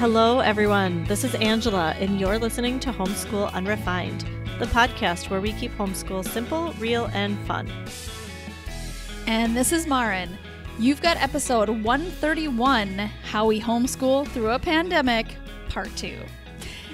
Hello, everyone. This is Angela, and you're listening to Homeschool Unrefined, the podcast where we keep homeschool simple, real, and fun. And this is Marin. You've got episode 131, How We Homeschool Through a Pandemic, Part 2.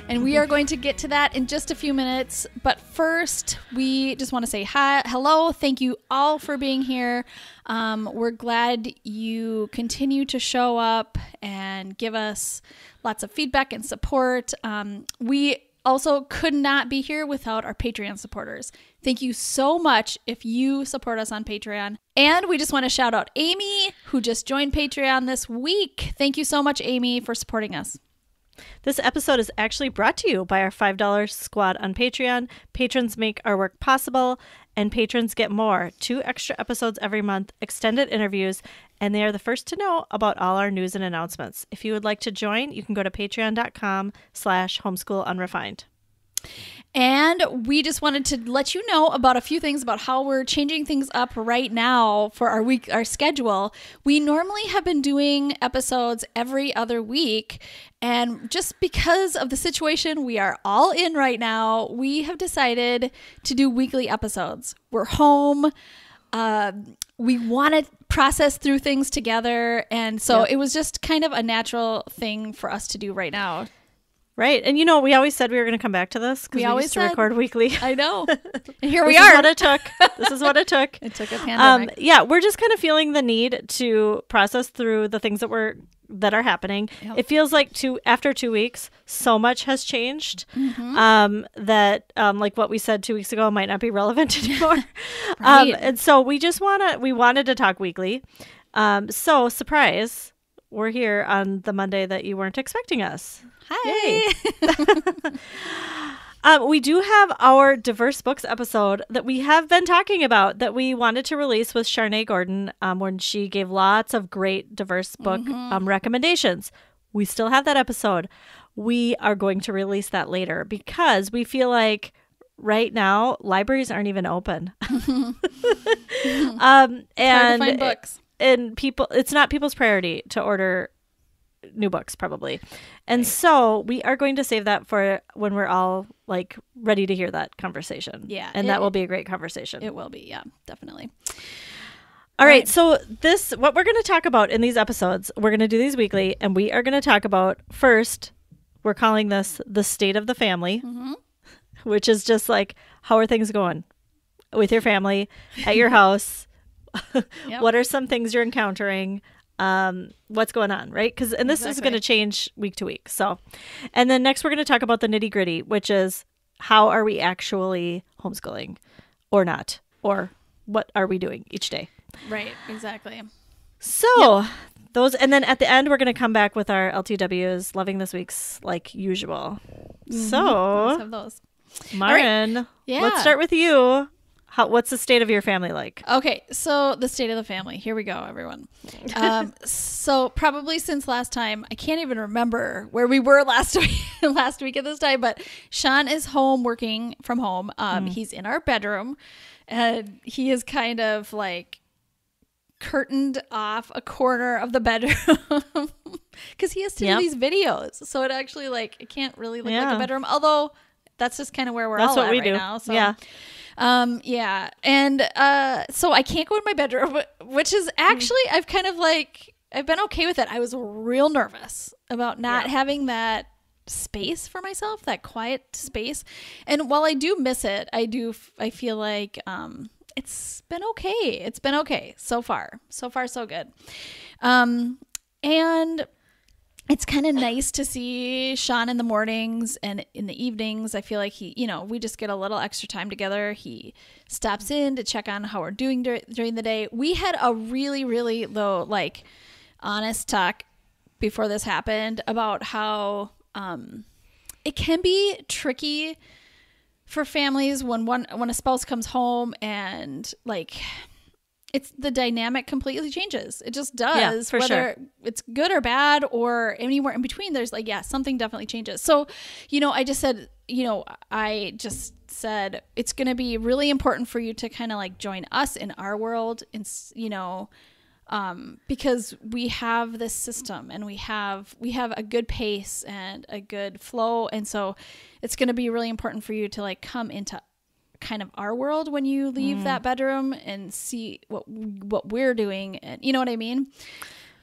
And we are going to get to that in just a few minutes. But first, we just want to say hi, hello. Thank you all for being here. We're glad you continue to show up and give us lots of feedback and support. We also could not be here without our Patreon supporters. Thank you so much if you support us on Patreon. And we just want to shout out Amy, who just joined Patreon this week. Thank you so much, Amy, for supporting us. This episode is actually brought to you by our $5 squad on Patreon. Patrons make our work possible, and patrons get more. 2 extra episodes every month, extended interviews, and they are the first to know about all our news and announcements. If you would like to join, you can go to patreon.com/homeschoolunrefined. And we just wanted to let you know about a few things about how we're changing things up right now for our schedule. We normally have been doing episodes every other week, and just because of the situation we are all in right now, we have decided to do weekly episodes. We're home. We want to process through things together, and so It was just kind of a natural thing for us to do right now. Right. And we always said we were going to come back to this because we always used to record weekly. I know. And here we are. This is what it took. It took a pandemic. We're just kind of feeling the need to process through the things that are happening. Yep. It feels like after 2 weeks, so much has changed that like what we said 2 weeks ago might not be relevant anymore. Right. And so we wanted to talk weekly. So surprise, we're here on the Monday that you weren't expecting us. Hi. We do have our diverse books episode that we have been talking about that we wanted to release with Sharnae Gordon when she gave lots of great diverse book recommendations. We still have that episode. We are going to release that later because we feel like right now libraries aren't even open. It's hard to find books. And it's not people's priority to order new books probably. And so we are going to save that for when we're all like ready to hear that conversation. Yeah. And that will be a great conversation. It will be. Yeah, definitely. All right. So what we're going to talk about in these episodes, we're going to do these weekly, and we are going to talk about first, we're calling this the state of the family, which is just like, how are things going with your family at your house? Yep. What are some things you're encountering? What's going on, right? This is going to change week to week. So, and then next we're going to talk about the nitty gritty, which is how are we actually homeschooling or not? Or what are we doing each day? Right, exactly. So those, and then at the end, we're going to come back with our LTWs, loving this week's like usual. So Let's have those. Marin, let's start with you. What's the state of your family like? Okay, so the state of the family. Here we go, everyone. So probably since last time, I can't even remember where we were last week at this time, but Sean is home working from home. He's in our bedroom, and he is kind of like curtained off a corner of the bedroom because he has to do these videos. So it actually I can't really look like a bedroom, although that's just kind of where we're all at right now. So. Yeah. And so I can't go in my bedroom, which is actually, I've been okay with it. I was real nervous about not having that space for myself, that quiet space. And while I do miss it, I feel like, it's been okay. It's been okay so far. So far, so good. And it's kind of nice to see Sean in the mornings and in the evenings. I feel like we just get a little extra time together. He stops in to check on how we're doing during the day. We had a really, really low, honest talk before this happened about how it can be tricky for families when a spouse comes home and it's the dynamic completely changes. It just does. Yeah, whether it's good or bad or anywhere in between, there's something definitely changes. So, I just said it's going to be really important for you to kind of join us in our world and, because we have this system and we have a good pace and a good flow. And so it's going to be really important for you to like come into kind of our world when you leave that bedroom and see what we're doing. And you know what I mean?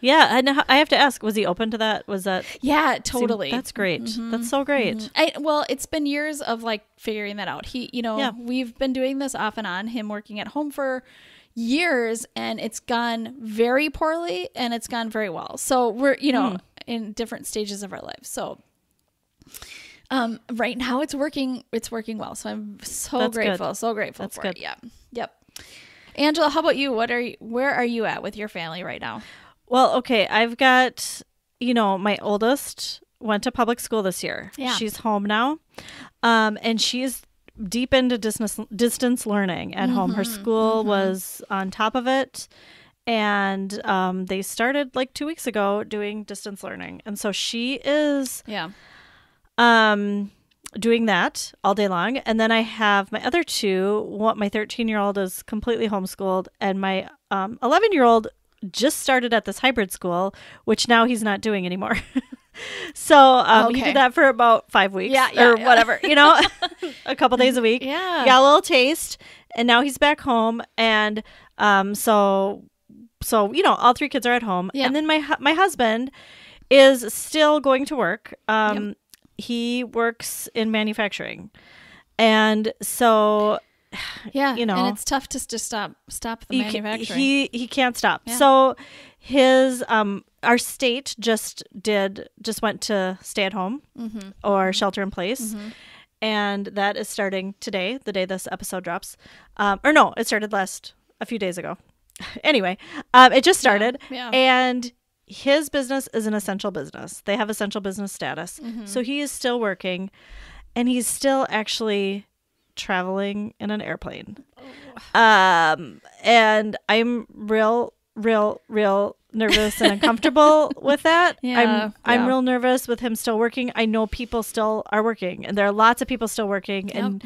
Yeah. And I have to ask, was he open to that? Was that? Yeah, totally. That's great. That's so great. Well, it's been years of like figuring that out. We've been doing this off and on, him working at home for years, and it's gone very poorly and it's gone very well. So we're, in different stages of our lives. So right now it's working well. So I'm so grateful That's for good. it. Yeah. Yep. Angela, how about you? Where are you at with your family right now? Well, okay. I've got, my oldest went to public school this year. Yeah. She's home now. And she's deep into distance learning at home. Her school was on top of it. And they started like 2 weeks ago doing distance learning. And so she is doing that all day long. And then I have my other two. My 13-year-old is completely homeschooled. And my 11-year-old just started at this hybrid school, which now he's not doing anymore. So he did that for about 5 weeks whatever, a couple days a week. Yeah. Got a little taste. And now he's back home. And so all three kids are at home. Yeah. And then my husband is still going to work. He works in manufacturing. And so and it's tough to just stop the manufacturing. He can't stop. Yeah. So his our state just went to stay at home or shelter in place, and that is starting today, the day this episode drops. It started a few days ago. Anyway, it just started, and his business is an essential business. They have essential business status, so he is still working, and he's still actually traveling in an airplane. And I'm real nervous and uncomfortable with that. I'm real nervous with him still working. I know people still are working, and there are lots of people still working and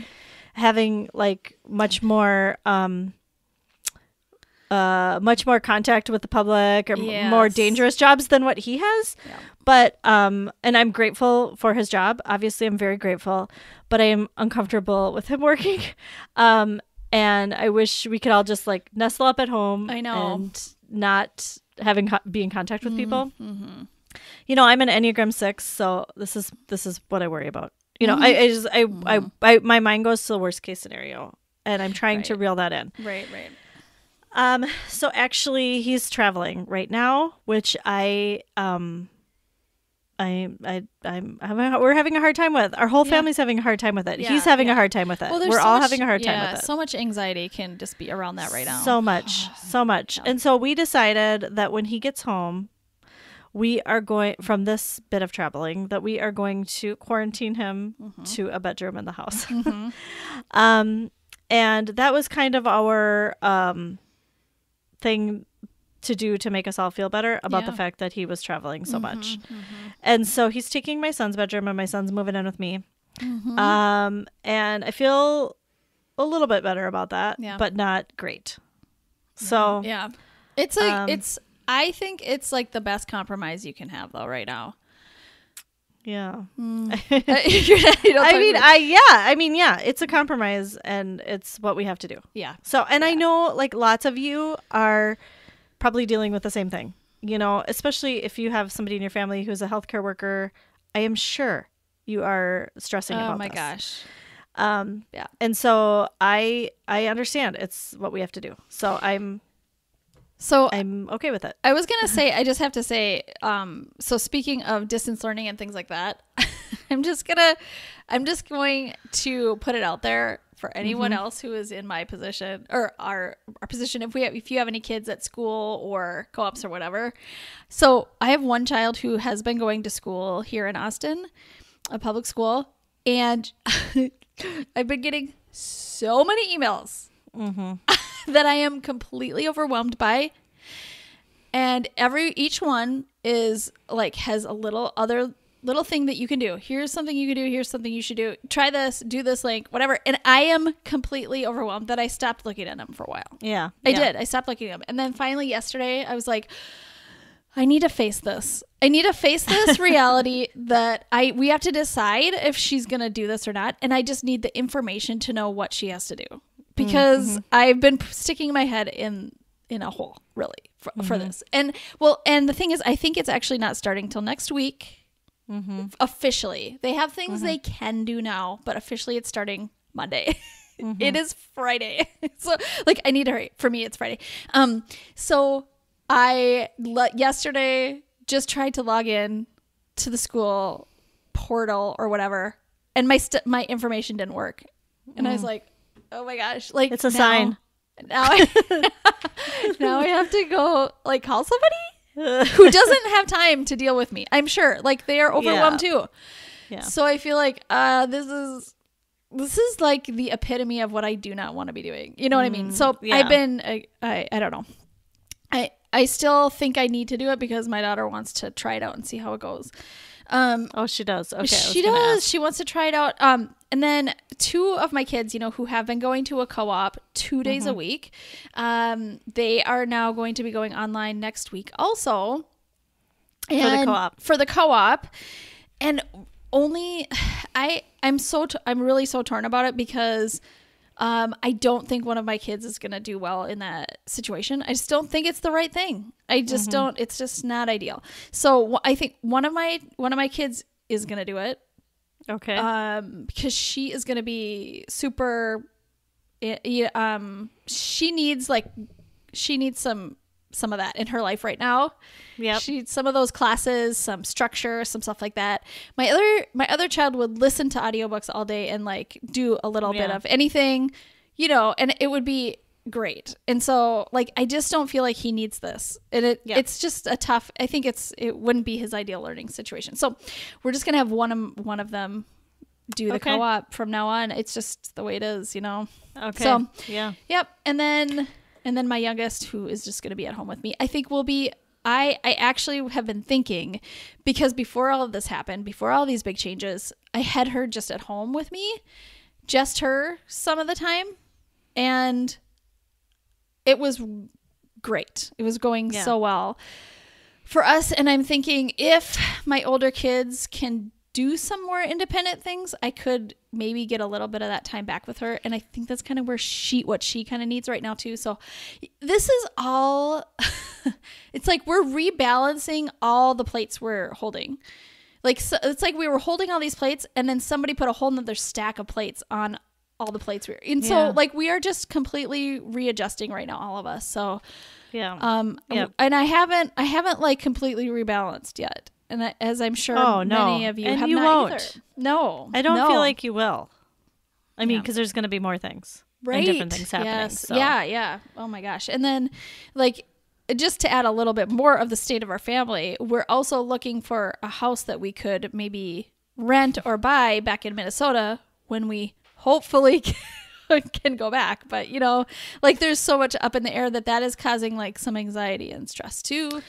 having like much more contact with the public or more dangerous jobs than what he has. But and I'm grateful for his job. Obviously, I'm very grateful, but I am uncomfortable with him working. And I wish we could all just like nestle up at home. I know. And not be in contact with people. I'm an Enneagram 6, so this is what I worry about. My mind goes to the worst case scenario, and I'm trying to reel that in. Right. So actually he's traveling right now, which we're having a hard time with. Our whole family's having a hard time with it. He's having a hard time with it. Well, we're all having a hard time with it. So much anxiety can just be around that right now. So much. Yeah. And so we decided that when he gets home, we are going from this bit of traveling that we are going to quarantine him to a bedroom in the house. And that was kind of our thing to do to make us all feel better about the fact that he was traveling so much. And so he's taking my son's bedroom, and my son's moving in with me. And I feel a little bit better about that, but not great. So it's like I think it's like the best compromise you can have though right now. Yeah. It's a compromise, and it's what we have to do. Yeah. So, and I know like lots of you are probably dealing with the same thing, especially if you have somebody in your family who's a healthcare worker. I am sure you are stressing about this. Oh my gosh. And so I understand it's what we have to do. So I'm okay with it. I was going to say, I just have to say, so speaking of distance learning and things like that, I'm just going to put it out there for anyone else who is in my position or our position. If you have any kids at school or co-ops or whatever. So I have one child who has been going to school here in Austin, a public school. And I've been getting so many emails that I am completely overwhelmed by. And each one is like, has a little other little thing that you can do. Here's something you can do. Here's something you should do. Try this, do this link, whatever. And I am completely overwhelmed that I stopped looking at them for a while. Yeah. I did. I stopped looking at them. And then finally yesterday I was like, I need to face this. I need to face this reality that we have to decide if she's going to do this or not. And I just need the information to know what she has to do, because I've been sticking my head in a hole really for this. And the thing is, I think it's actually not starting till next week. Officially, they have things they can do now, but officially it's starting Monday. It is Friday. So like, I need to hurry. For me, it's Friday. So I yesterday just tried to log in to the school portal or whatever, and my information didn't work. And I was like, oh my gosh, like it's a sign. Now I have to go like call somebody who doesn't have time to deal with me. I'm sure like they are overwhelmed too. Yeah. So I feel like this is like the epitome of what I do not want to be doing. You know what I mean? So I've been I don't know. I still think I need to do it because my daughter wants to try it out and see how it goes. She does. Okay. She does. She wants to try it out. And then 2 of my kids, who have been going to a co-op 2 days a week, they are now going to be going online next week also. For the co-op. And only I'm really so torn about it because I don't think one of my kids is going to do well in that situation. I just don't think it's the right thing. I just don't. It's just not ideal. So I think one of my kids is going to do it. Okay. Because she is going to be super. She needs some of that in her life right now. Yeah. She needs some of those classes, some structure, some stuff like that. My other child would listen to audiobooks all day and like do a little bit of anything, and it would be great. And so like I just don't feel like he needs this. And it's just a tough. I think it wouldn't be his ideal learning situation. So we're just gonna have one of them do the co-op from now on. It's just the way it is, Okay. So yeah. Yep. And then my youngest, who is just going to be at home with me, I think will be, I actually have been thinking, because before all of this happened, before all these big changes, I had her just at home with me, just her some of the time. And it was great. It was going so well for us. And I'm thinking if my older kids can do some more independent things, I could maybe get a little bit of that time back with her. And I think that's kind of where what she kind of needs right now too. So this is all, it's like we're rebalancing all the plates we're holding. Like, so it's like we were holding all these plates and then somebody put a whole nother stack of plates on all the plates and so like we are just completely readjusting right now, all of us. So and I haven't like completely rebalanced yet. And as I'm sure many of you have not either. No. I don't feel like you will. I mean, because there's going to be more things. Right. And different things happening. Yes. So. Yeah. Oh my gosh. And then like, just to add a little bit more of the state of our family, we're also looking for a house that we could maybe rent or buy back in Minnesota when we hopefully can go back. But, like there's so much up in the air that is causing like some anxiety and stress too.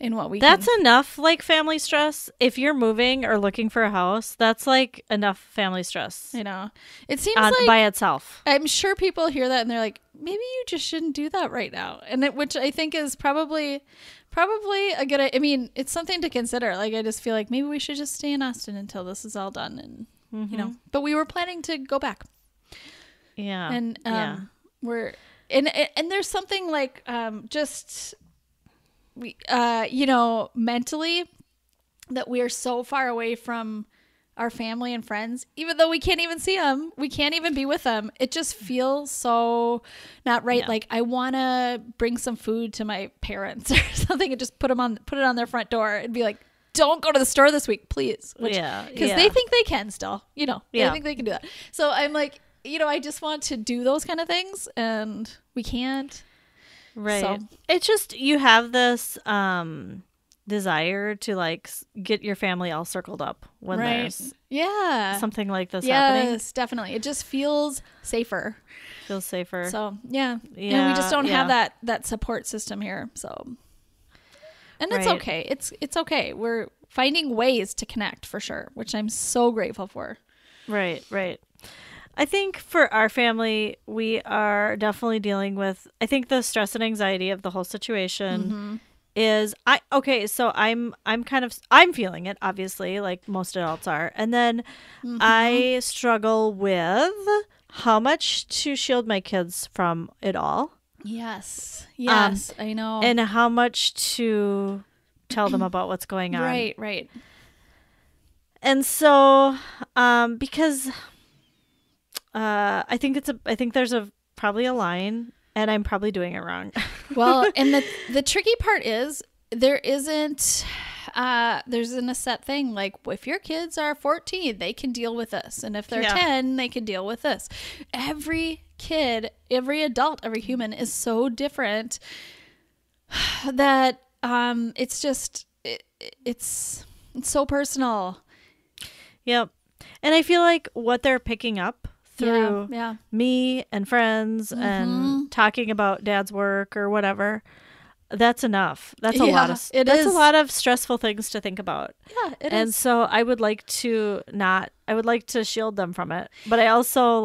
In what we That's enough like family stress. If you're moving or looking for a house, that's like enough family stress. It seems like by itself. I'm sure people hear that and they're like, maybe you just shouldn't do that right now. And which I think is probably a good, I mean, it's something to consider. Like, I just feel like maybe we should just stay in Austin until this is all done. And, but we were planning to go back. Yeah. And we're, and there's something like, just, we mentally that we are so far away from our family and friends, even though we can't even see them, we can't even be with them. It just feels so not right. Like I want to bring some food to my parents or something and just put it on their front door and be like, don't go to the store this week, please. Because they think they can still, they think they can do that. So I'm like, I just want to do those kind of things and we can't. Right. So. It's just you have this desire to like get your family all circled up when there's something like this happening. Yes, definitely. It just feels safer. Feels safer. So and we just don't have that support system here. So, and it's okay. It's okay. finding ways to connect for sure, which I'm so grateful for. Right. I think for our family, we are definitely dealing with, I think the stress and anxiety of the whole situation is I'm feeling it, obviously, like most adults are. And then I struggle with how much to shield my kids from it all. Yes, I know. And how much to tell them about what's going on. Right. And so, because I think there's probably a line, and I'm probably doing it wrong. Well, and the tricky part is there isn't a set thing. Like if your kids are 14, they can deal with this, and if they're 10, they can deal with this. Every kid, every adult, every human is so different that it's so personal. Yep. And I feel like what they're picking up through me and friends and talking about dad's work or whatever, that's enough. That's a lot of stressful things to think about. Yeah, it is. And so I would like to shield them from it. But I also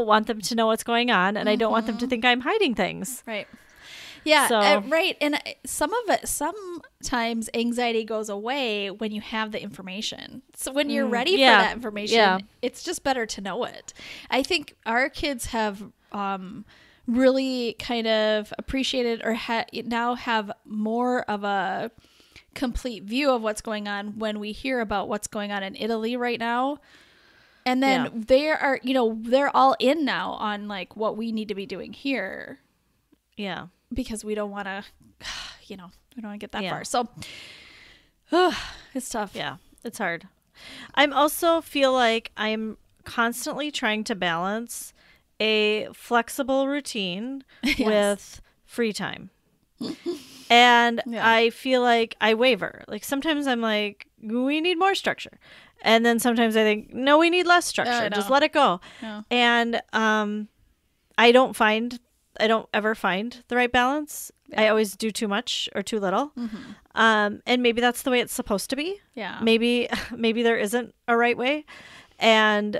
want them to know what's going on, and I don't want them to think I'm hiding things. Right. Yeah, right. And sometimes anxiety goes away when you have the information. So when you're ready for that information, it's just better to know it. I think our kids have really kind of appreciated or now have more of a complete view of what's going on when we hear about what's going on in Italy right now. And then they're all in now on like what we need to be doing here. Yeah. Because we don't want to, we don't want to get that far. So it's tough. Yeah, it's hard. I'm also feel like I'm constantly trying to balance a flexible routine with free time. And I feel like I waver. Like sometimes I'm like, we need more structure. And then sometimes I think, no, we need less structure. Just let it go. No. And I don't ever find the right balance. I always do too much or too little. And maybe that's the way it's supposed to be. Yeah. Maybe there isn't a right way. And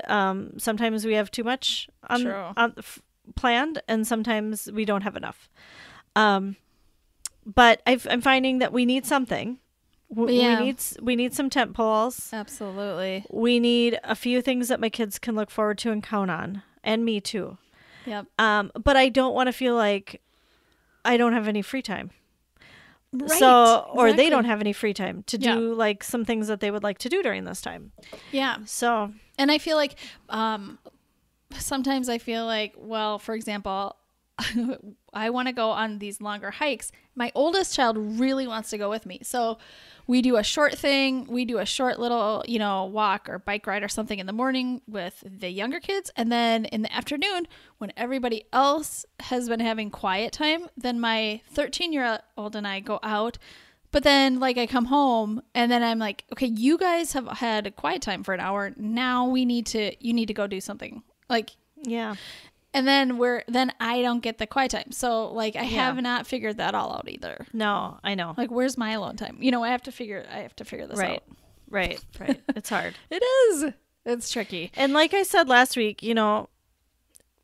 sometimes we have too much planned, and sometimes we don't have enough. But I'm finding that we need something. We need some tent poles. Absolutely. We need a few things that my kids can look forward to and count on, and me too. Yep. But I don't want to feel like I don't have any free time. Right. Or they don't have any free time to do like some things that they would like to do during this time. Yeah. So, and I feel like, sometimes I feel like, well, for example, I want to go on these longer hikes. My oldest child really wants to go with me. So we do a short thing. We do a short little, walk or bike ride or something in the morning with the younger kids. And then in the afternoon, when everybody else has been having quiet time, then my 13-year-old and I go out. But then like I come home and then I'm like, okay, you guys have had a quiet time for an hour. Now you need to go do something. Like, yeah. And then I don't get the quiet time. So like I have not figured that all out either. No, I know. Like where's my alone time? I have to figure this out. Right. It's hard. It is. It's tricky. And like I said last week,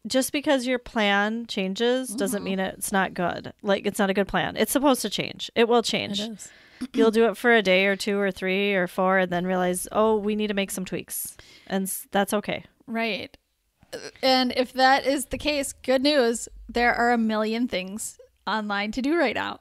just because your plan changes doesn't mean it's not good. Like it's not a good plan. It's supposed to change. It will change. It is. You'll do it for a day or 2 or 3 or 4 and then realize, oh, we need to make some tweaks. And that's okay. Right. And if that is the case, good news. There are a million things online to do right now.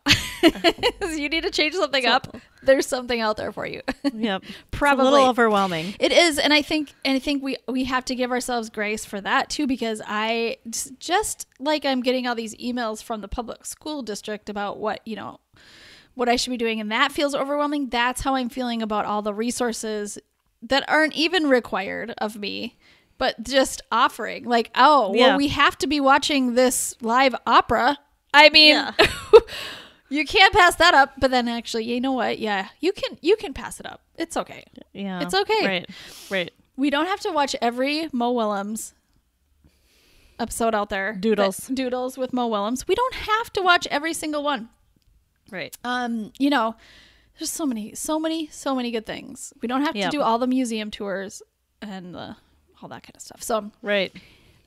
You need to change something up. There's something out there for you. Yep. Probably it's a little overwhelming. It is. And I think we have to give ourselves grace for that too, because I just like I'm getting all these emails from the public school district about what I should be doing. And that feels overwhelming. That's how I'm feeling about all the resources that aren't even required of me, but just offering like, well, we have to be watching this live opera. I mean, you can't pass that up, but then actually, you know what? Yeah, you can pass it up. It's okay. Yeah. It's okay. Right. We don't have to watch every Mo Willems episode out there. Doodles with Mo Willems. We don't have to watch every single one. Right. There's so many good things. We don't have to do all the museum tours and all that kind of stuff. So right.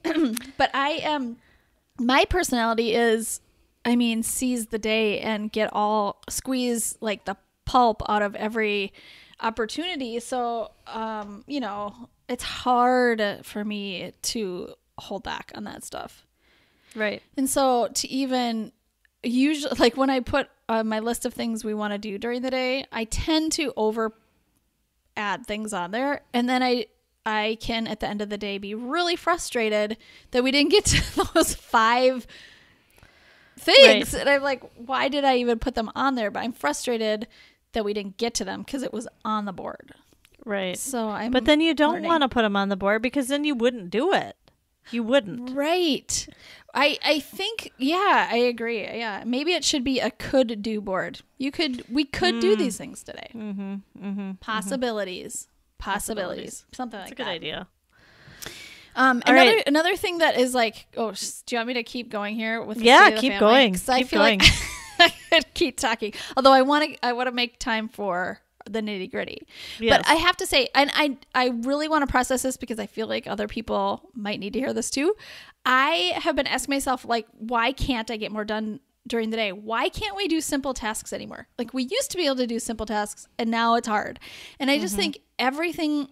But my personality is, I mean, seize the day and squeeze like the pulp out of every opportunity. So, it's hard for me to hold back on that stuff. Right. And so to even usually, like when I put my list of things we want to do during the day, I tend to add things on there. And then I can, at the end of the day, be really frustrated that we didn't get to those 5 things. Right. And I'm like, why did I even put them on there? But I'm frustrated that we didn't get to them because it was on the board. Right. So but then you don't want to put them on the board because then you wouldn't do it. You wouldn't. Right. I think, yeah, I agree. Yeah. Maybe it should be a could do board. We could do these things today. Mm-hmm. Mm-hmm. Possibilities. Something like that. That's a good idea. Another thing that is like, do you want me to keep going here with the yeah, state of the keep family? going. 'Cause I feel like I could keep talking. Although I want to make time for the nitty gritty. Yes. But I have to say, and I really want to process this because I feel like other people might need to hear this too. I have been asking myself, like, why can't I get more done during the day? Why can't we do simple tasks anymore? Like, we used to be able to do simple tasks and now it's hard. And I just think everything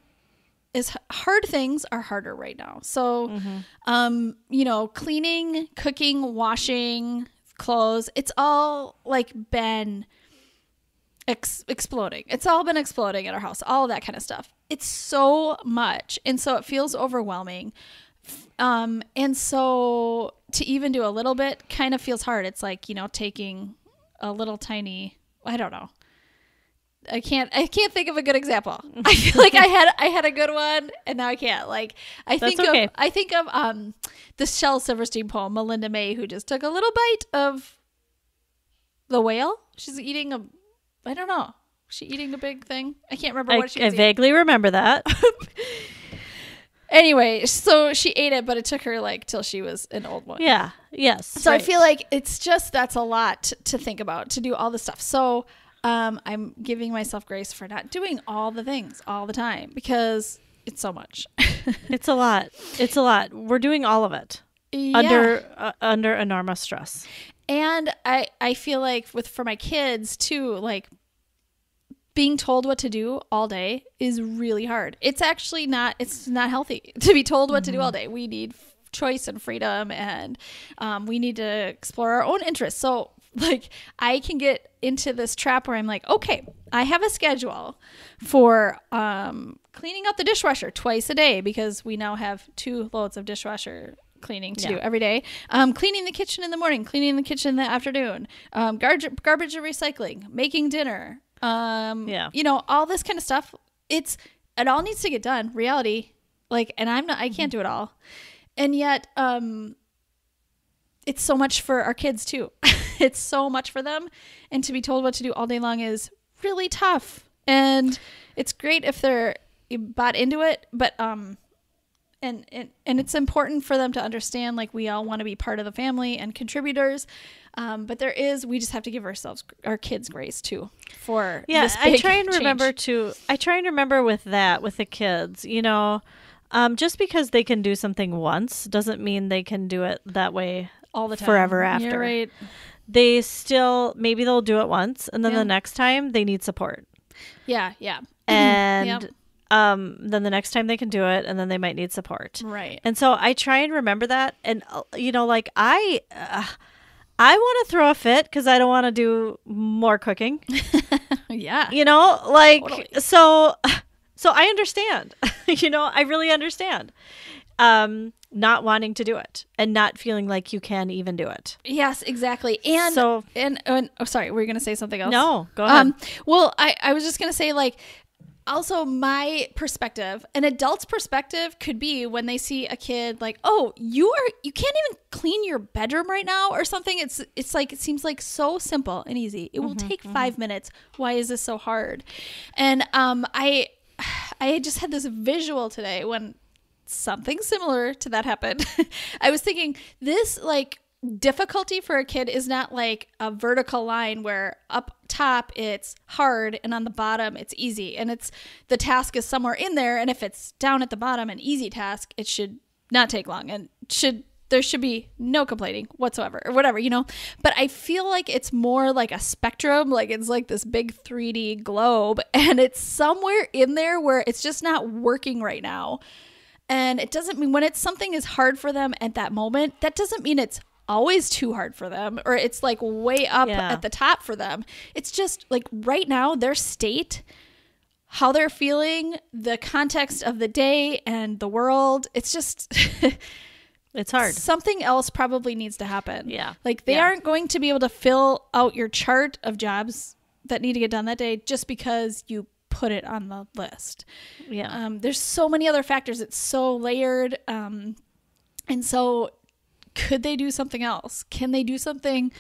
is hard. Things are harder right now. So, cleaning, cooking, washing clothes, it's all like been exploding. It's all been exploding at our house, all of that kind of stuff. It's so much. And so it feels overwhelming. And so to even do a little bit kind of feels hard. It's like, taking a little tiny, I don't know. I can't think of a good example. I feel like I had a good one and now I can't. Like I think of the Shel Silverstein poem, Melinda May, who just took a little bite of the whale. She's eating I don't know. Was she eating a big thing? I can't remember what she was eating. I vaguely remember that. Anyway, so she ate it, but it took her till she was an old one. Yeah. Yes. So right. I feel like that's a lot to think about, to do all this stuff. So I'm giving myself grace for not doing all the things all the time because it's so much. It's a lot. We're doing all of it under enormous stress. And I feel like for my kids too, like being told what to do all day is really hard. It's actually not healthy to be told what to do all day. We need choice and freedom, and we need to explore our own interests. So like I can get into this trap where I'm like, okay, I have a schedule for cleaning out the dishwasher twice a day because we now have 2 loads of dishwasher cleaning to do every day. Cleaning the kitchen in the morning, cleaning the kitchen in the afternoon, garbage and recycling, making dinner, all this kind of stuff. It all needs to get done. Reality, and I can't do it all. And yet, it's so much for our kids too. It's so much for them. And to be told what to do all day long is really tough. And it's great if they're bought into it, but, and it's important for them to understand, we all want to be part of the family and contributors. But we just have to give our kids grace too for this big I try and change. remember with the kids, just because they can do something once doesn't mean they can do it that way all the time forever after. You're right. They still, maybe they'll do it once and then the next time they need support. Yeah. Yeah. And then the next time they can do it and then they might need support. Right. And so I try and remember that. And, I want to throw a fit because I don't want to do more cooking. Yeah. Totally. So I understand, I really understand, not wanting to do it and not feeling like you can even do it. Yes, exactly. And so, sorry, were you going to say something else? No, go ahead. Well, I was just going to say also my perspective, an adult's perspective could be when they see a kid you can't even clean your bedroom right now or something. It's like, it seems like so simple and easy. It will take 5 minutes. Why is this so hard? And I just had this visual today when something similar to that happened. I was thinking this difficulty for a kid is not like a vertical line where up top it's hard and on the bottom it's easy, and it's the task is somewhere in there, and if it's down at the bottom, an easy task, it should not take long and there should be no complaining whatsoever or whatever, but I feel like it's more like a spectrum, like it's like this big 3D globe, and it's somewhere in there where it's just not working right now. And it doesn't mean when it's something is hard for them at that moment, that doesn't mean it's always too hard for them or it's like way up at the top for them. It's just like right now, their state, how they're feeling, the context of the day and the world, it's just it's hard. Something else probably needs to happen. Yeah. Like they aren't going to be able to fill out your chart of jobs that need to get done that day just because you put it on the list. Yeah. There's so many other factors. It's so layered. And so could they do something else? Can they do something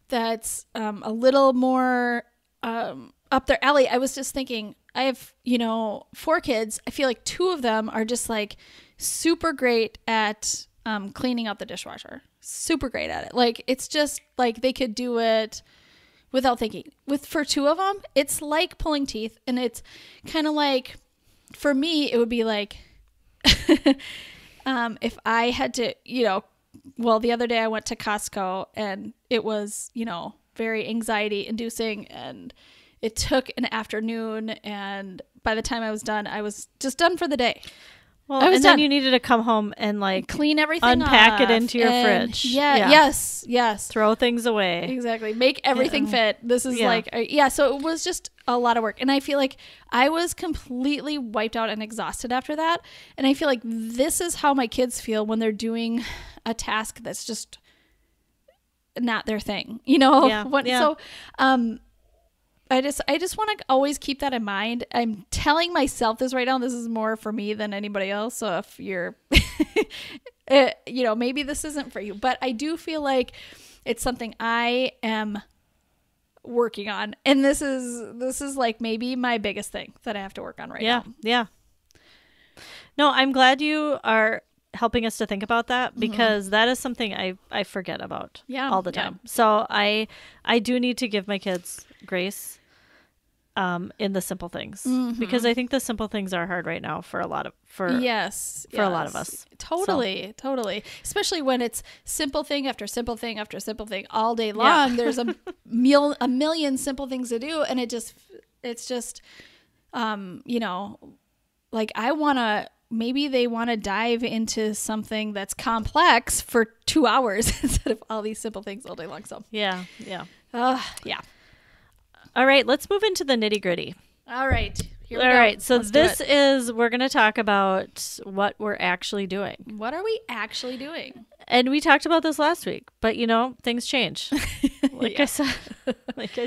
that's a little more up their alley? I was just thinking, I have, 4 kids. I feel like 2 of them are just like super great at cleaning out the dishwasher. Super great at it. Like, it's just like they could do it without thinking. For 2 of them, it's like pulling teeth. And it's kind of like, for me, it would be like, if I had to, well, the other day I went to Costco and it was, very anxiety inducing, and it took an afternoon, and by the time I was done, I was just done for the day. Well, and then you needed to come home and like clean everything, unpack off, it into your fridge. Yes. Throw things away. Exactly. Make everything fit. This is so it was just a lot of work. And I feel like I was completely wiped out and exhausted after that. And I feel like this is how my kids feel when they're doing a task that's just not their thing, So, I just want to always keep that in mind. I'm telling myself this right now. This is more for me than anybody else. So if you're, maybe this isn't for you, but I do feel like it's something I am working on. And this is like maybe my biggest thing that I have to work on right now. Yeah. No, I'm glad you are helping us to think about that, because that is something I forget about all the time. So I do need to give my kids grace in the simple things, because I think the simple things are hard right now for a lot of a lot of us. Totally. Especially when it's simple thing after simple thing after simple thing all day long. There's a million simple things to do, and it's just like maybe they want to dive into something that's complex for 2 hours instead of all these simple things all day long. So yeah. All right, let's move into the nitty gritty. All right. Here we go. All right. So we're going to talk about what we're actually doing. What are we actually doing? And we talked about this last week, but things change. I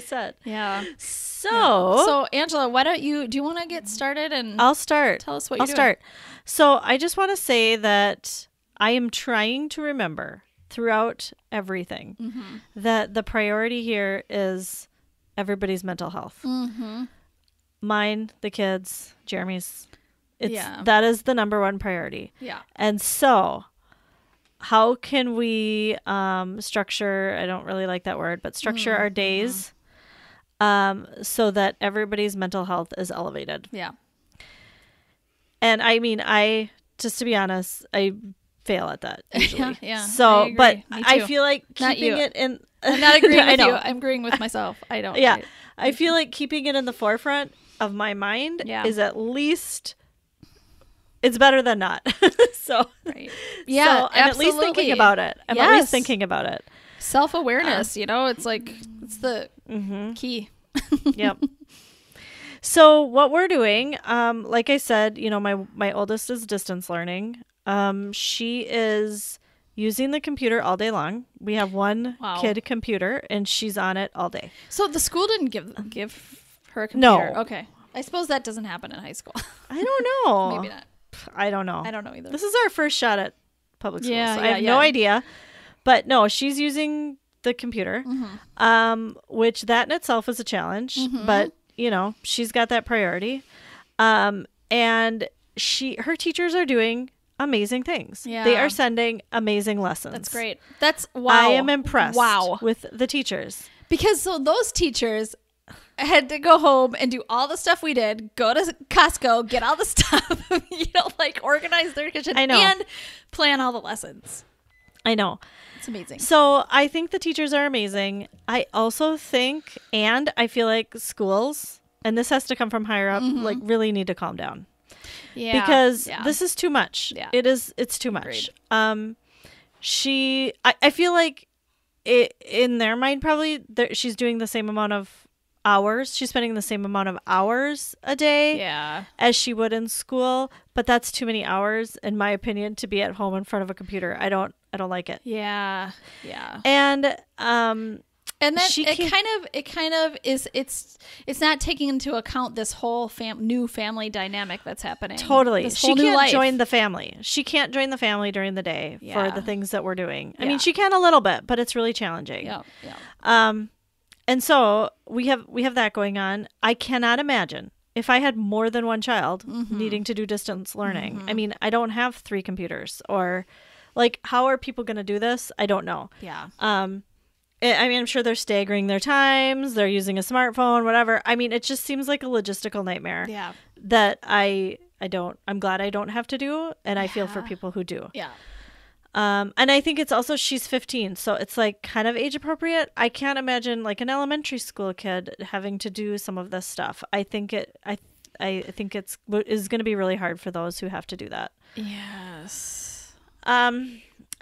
said. Yeah. So Angela, do you want to get started? And I'll start. Tell us what you're doing. I'll start. So I just want to say that I am trying to remember throughout everything that the priority here is everybody's mental health. Mine, the kids, Jeremy's. That is the number one priority. Yeah. And so how can we structure, I don't really like that word, but structure our days so that everybody's mental health is elevated. Yeah. And I mean, just to be honest, I fail at that usually. Yeah. So, but I feel like keeping it in. I'm not agreeing with you. I'm agreeing with myself. I don't. Yeah. I feel like keeping it in the forefront of my mind is at least, it's better than not. So, right. Yeah. So I'm at least thinking about it. I'm always thinking about it. Self-awareness, it's like, it's the key. Yep. So what we're doing, like I said, my oldest is distance learning. She is using the computer all day long. We have one kid computer, and she's on it all day. So the school didn't give her a computer? No. Okay. I suppose that doesn't happen in high school. I don't know. Maybe not. I don't know. I don't know either. This is our first shot at public school, so I have no no idea. But no, she's using the computer, which that in itself is a challenge. But, she's got that priority. And her teachers are doing amazing things. Yeah. They are sending amazing lessons. That's great. That's wow. I am impressed Wow. with the teachers. Because so those teachers had to go home and do all the stuff we did, go to Costco, get all the stuff, like organize their kitchen and plan all the lessons. I know. It's amazing. So I think the teachers are amazing. I also think, and I feel like schools, and this has to come from higher up, like really need to calm down. Yeah. Because this is too much. Yeah. It's too much. Agreed. I feel like in their mind, probably she's doing the same amount of hours. She's spending the same amount of hours a day as she would in school, but that's too many hours, in my opinion, to be at home in front of a computer. I don't like it. Yeah. And then it kind of is. It's not taking into account this whole new family dynamic that's happening. Totally, she can't join the family. She can't join the family during the day for the things that we're doing. I mean, she can a little bit, but it's really challenging. Yeah. And so we have that going on. I cannot imagine if I had more than one child needing to do distance learning. I mean, I don't have 3 computers, or like, how are people going to do this? I don't know. Yeah. I mean, I'm sure they're staggering their times. They're using a smartphone, whatever. I mean, it just seems like a logistical nightmare. Yeah. That I'm glad I don't have to do. And I feel for people who do. Yeah. And I think it's also, she's 15, so it's like kind of age appropriate. I can't imagine like an elementary school kid having to do some of this stuff. I think it's going to be really hard for those who have to do that. Yes.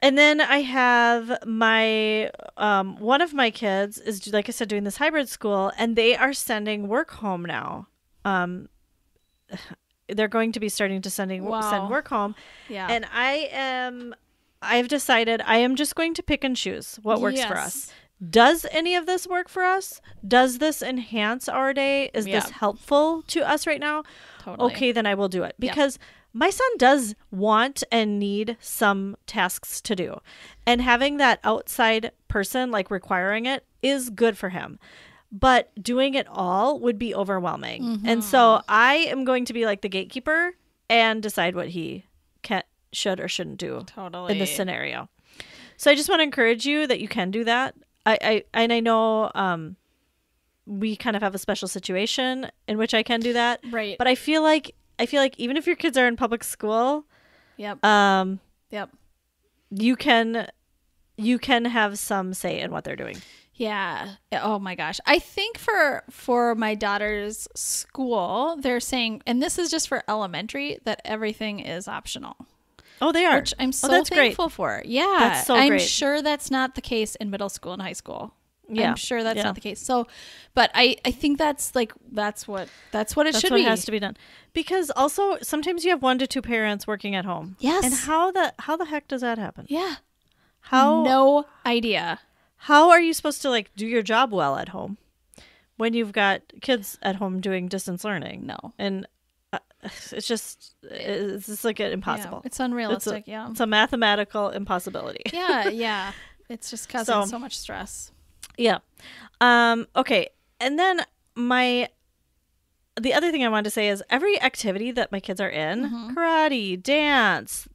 And then I have my one of my kids is, like I said, doing this hybrid school, and they are sending work home now. They're going to be starting to send work home. Yeah. And I've decided I am just going to pick and choose what works for us. Does any of this work for us? Does this enhance our day? Is this helpful to us right now? Totally. Okay, then I will do it. Because my son does want and need some tasks to do. And having that outside person like requiring it is good for him. But doing it all would be overwhelming. And so I am going to be like the gatekeeper and decide what he should or shouldn't do in this scenario. So I just want to encourage you that you can do that. I know we kind of have a special situation in which I can do that. Right. But I feel like even if your kids are in public school, you can have some say in what they're doing. Yeah. Oh my gosh. I think for my daughter's school, they're saying, and this is just for elementary, that everything is optional. Oh, they are. Which I'm so thankful for. Yeah. That's so I'm great. sure that's not the case in middle school and high school. Yeah. I'm sure that's not the case. So, but I think that's what it should be. That's what has to be done. Because also sometimes you have 1 to 2 parents working at home. Yes. And how the heck does that happen? Yeah. No idea. How are you supposed to like do your job well at home when you've got kids at home doing distance learning? No. And it's just like impossible. Yeah, it's unrealistic. It's a mathematical impossibility. Yeah. It's just causing so much stress. Yeah. Okay. And then the other thing I wanted to say is every activity that my kids are in, karate, dance,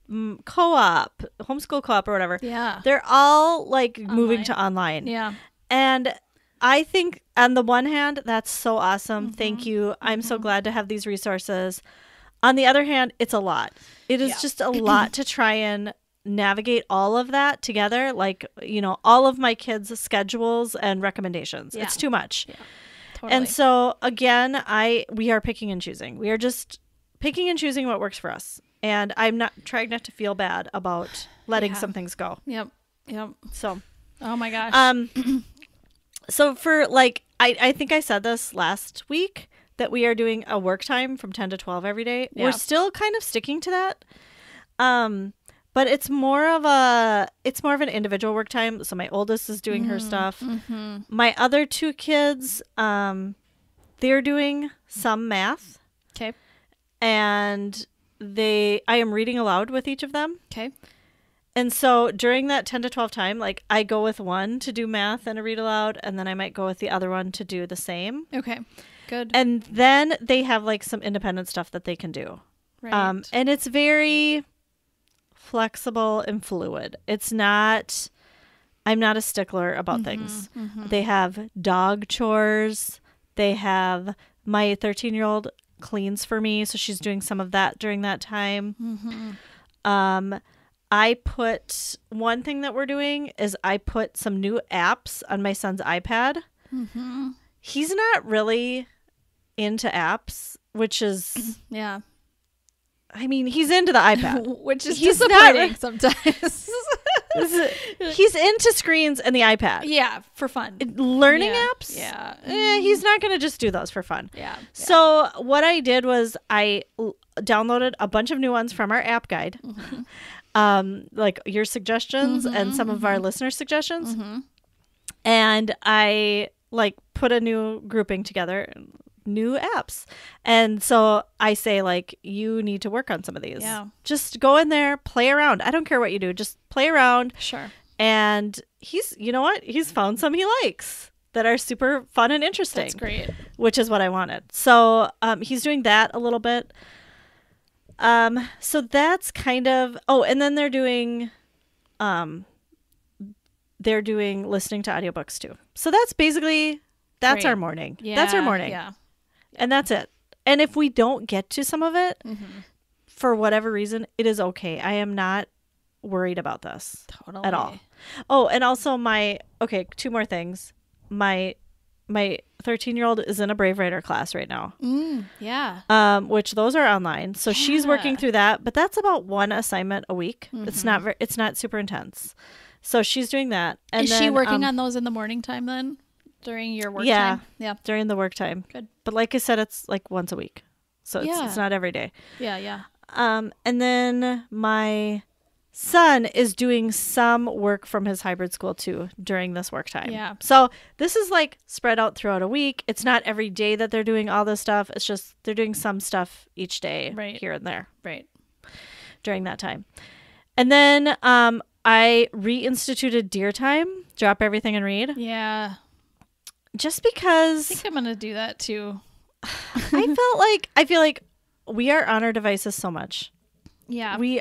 co-op, homeschool co-op or whatever, they're all like moving to online. Yeah. And I think on the one hand, that's so awesome. Thank you. I'm so glad to have these resources. On the other hand, it's a lot. It is just a lot to try and navigate all of that together. Like, all of my kids' schedules and recommendations. Yeah. It's too much. Yeah, totally. And so again, we are picking and choosing. We are just picking and choosing what works for us. And I'm not trying not to feel bad about letting some things go. Yep. So, oh my gosh. So for I think I said this last week that we are doing a work time from 10 to 12 every day. Yeah. We're still kind of sticking to that. But it's more of an individual work time. So my oldest is doing her stuff. My other 2 kids, they're doing some math. Okay. And I am reading aloud with each of them. Okay. And so during that 10 to 12 time, like I go with one to do math and a read aloud, and then I might go with the other one to do the same. Okay, good. And then they have like some independent stuff that they can do. Right. And it's very flexible and fluid. It's not, I'm not a stickler about things. They have dog chores. They have, my 13-year-old cleans for me, so she's doing some of that during that time. I put, one thing that we're doing is I put some new apps on my son's iPad. He's not really into apps, which is, yeah. I mean, he's into the iPad. Which is He's disappointing not- sometimes. He's into screens and the iPad. Yeah, for fun. Learning Yeah. apps? Yeah. He's not going to just do those for fun. Yeah. So what I did was I downloaded a bunch of new ones from our app guide, like your suggestions and some of our listener suggestions. And I like put a new grouping together, new apps. And so I say, like, you need to work on some of these. Yeah. Just go in there, play around. I don't care what you do. Just play around. Sure. And he's, you know what? He's found some he likes that are super fun and interesting. That's great. Which is what I wanted. So he's doing that a little bit. So that's kind of, and then they're doing listening to audiobooks too. So that's basically, that's Great. our morning. Yeah. That's our morning. Yeah. And that's it. And if we don't get to some of it, for whatever reason, it is okay. I am not worried about this Totally. at all. Oh, and also two more things. My 13-year-old is in a Brave Writer class right now. Yeah. Which those are online. So she's working through that, but that's about one assignment a week. It's not super intense. So she's doing that. And is she working on those in the morning time then? During your work time? Yeah. During the work time. Good. But like I said, it's like once a week. So it's not every day. Yeah, yeah. And then my son is doing some work from his hybrid school too during this work time. Yeah. So this is like spread out throughout a week. It's not every day that they're doing all this stuff. It's just they're doing some stuff each day here and there. Right. During that time. And then I reinstituted Dear Time, drop everything and read. Yeah. Just because I think I'm going to do that too. I feel like we are on our devices so much. Yeah. We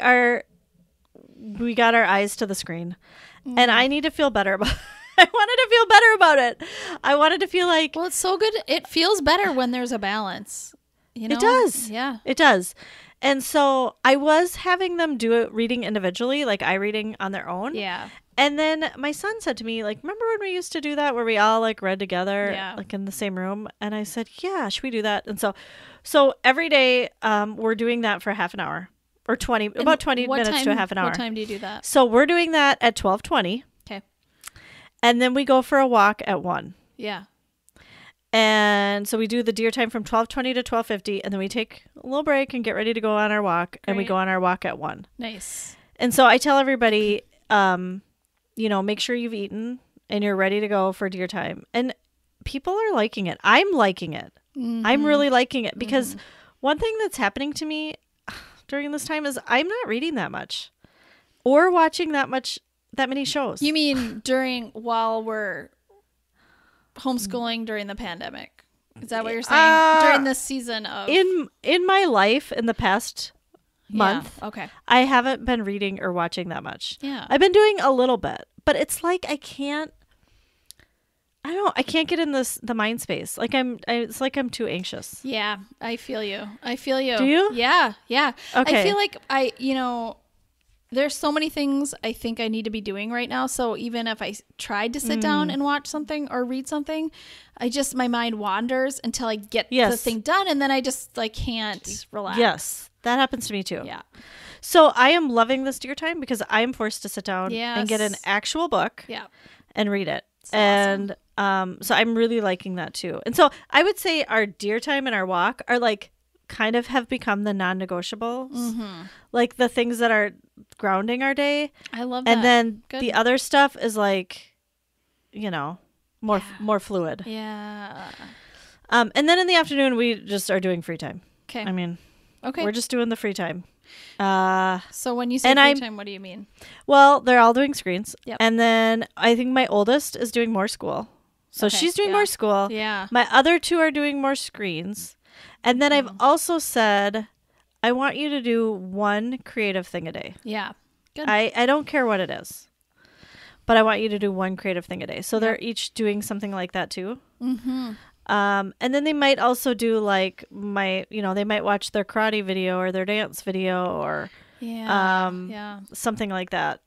got our eyes to the screen. And I need to feel better about I wanted to feel better about it. I wanted to feel like, well, it's so good. It feels better when there's a balance. You know? It does. Yeah. It does. And so I was having them do it reading individually, like reading on their own. Yeah. And then my son said to me, like, remember when we used to do that where we all like read together, like in the same room? And I said, yeah, should we do that? And so every day we're doing that for half an hour or about 20 minutes to a half an hour. What time do you do that? So we're doing that at 12:20. Okay. And then we go for a walk at 1. Yeah. And so we do the Dear Time from 12:20 to 12:50, and then we take a little break and get ready to go on our walk. And we go on our walk at 1. Nice. And so I tell everybody, make sure you've eaten and you're ready to go for Dear Time. And people are liking it. I'm liking it. I'm really liking it because one thing that's happening to me during this time is I'm not reading that much or watching that many shows. You mean while we're homeschooling during the pandemic? Is that what you're saying? During this season of in my life in the past month, okay, I haven't been reading or watching that much. Yeah, I've been doing a little bit, but it's like I can't get in the mind space. Like it's like I'm too anxious. Yeah, I feel you. Do you? Yeah. Okay. I feel like there's so many things I think I need to be doing right now. So even if I tried to sit down and watch something or read something, my mind wanders until I get the thing done. And then I just can't relax. Yes. That happens to me too. Yeah. So I am loving this Dear Time because I am forced to sit down and get an actual book and read it. So and so I'm really liking that too. And so I would say our Dear Time and our walk are kind of have become the non-negotiables. Like the things that are grounding our day. I love that. And then the other stuff is more fluid. Yeah. And then in the afternoon we just are doing free time. Okay. I mean, okay. We're just doing the free time. So when you say free time, what do you mean? Well, they're all doing screens. Yep. And then I think my oldest is doing more school. So she's doing more school. Yeah. My other two are doing more screens. And then I've also said, I want you to do one creative thing a day. Yeah. Good. I don't care what it is, but I want you to do one creative thing a day. So they're each doing something like that too. Mm-hmm. And then they might also do like they might watch their karate video or their dance video or something like that.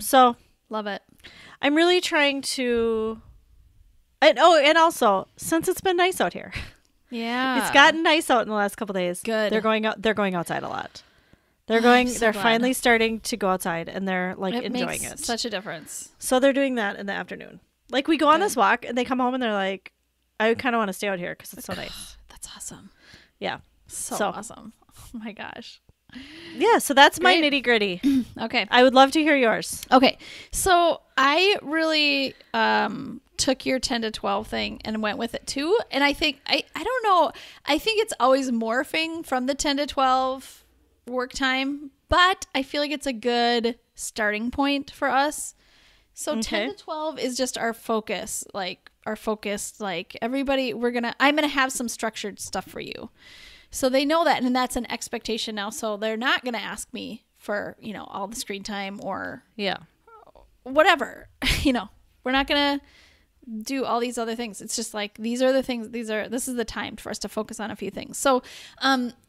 So love it. I'm really trying to, and also since it's been nice out here, it's gotten nice out in the last couple days. Good. They're going outside a lot. They're finally starting to go outside and they're like enjoying it. Such a difference. So they're doing that in the afternoon. Like we go on this walk and they come home and they're like, I kind of want to stay out here because it's so nice. That's awesome. Yeah. So awesome. Oh my gosh. Yeah. So that's my nitty gritty. Okay. I would love to hear yours. Okay. So I really took your 10 to 12 thing and went with it too. And I think, I don't know, I think it's always morphing from the 10 to 12 work time, but I feel like it's a good starting point for us. So 10 to 12 is just our focus, like everybody, I'm going to have some structured stuff for you. So they know that, and that's an expectation now. So they're not going to ask me for, all the screen time or whatever, we're not going to do all these other things. It's just like, these are the things, this is the time for us to focus on a few things. So,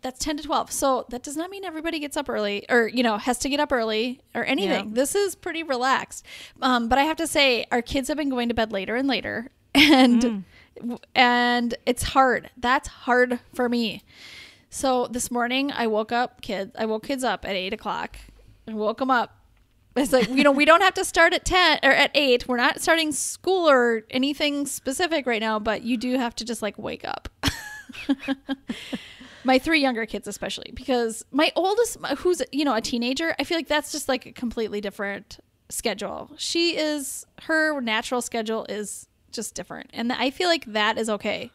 that's 10 to 12. So that does not mean everybody gets up early or, has to get up early or anything. Yeah. This is pretty relaxed. But I have to say our kids have been going to bed later and later and it's hard. That's hard for me. So this morning I woke kids up at 8:00 and woke them up. It's like, we don't have to start at 10 or at 8. We're not starting school or anything specific right now, but you do have to just like wake up. My 3 younger kids, especially because my oldest, who's, a teenager, I feel like that's just like a completely different schedule. Her natural schedule is just different. And I feel like that is okay.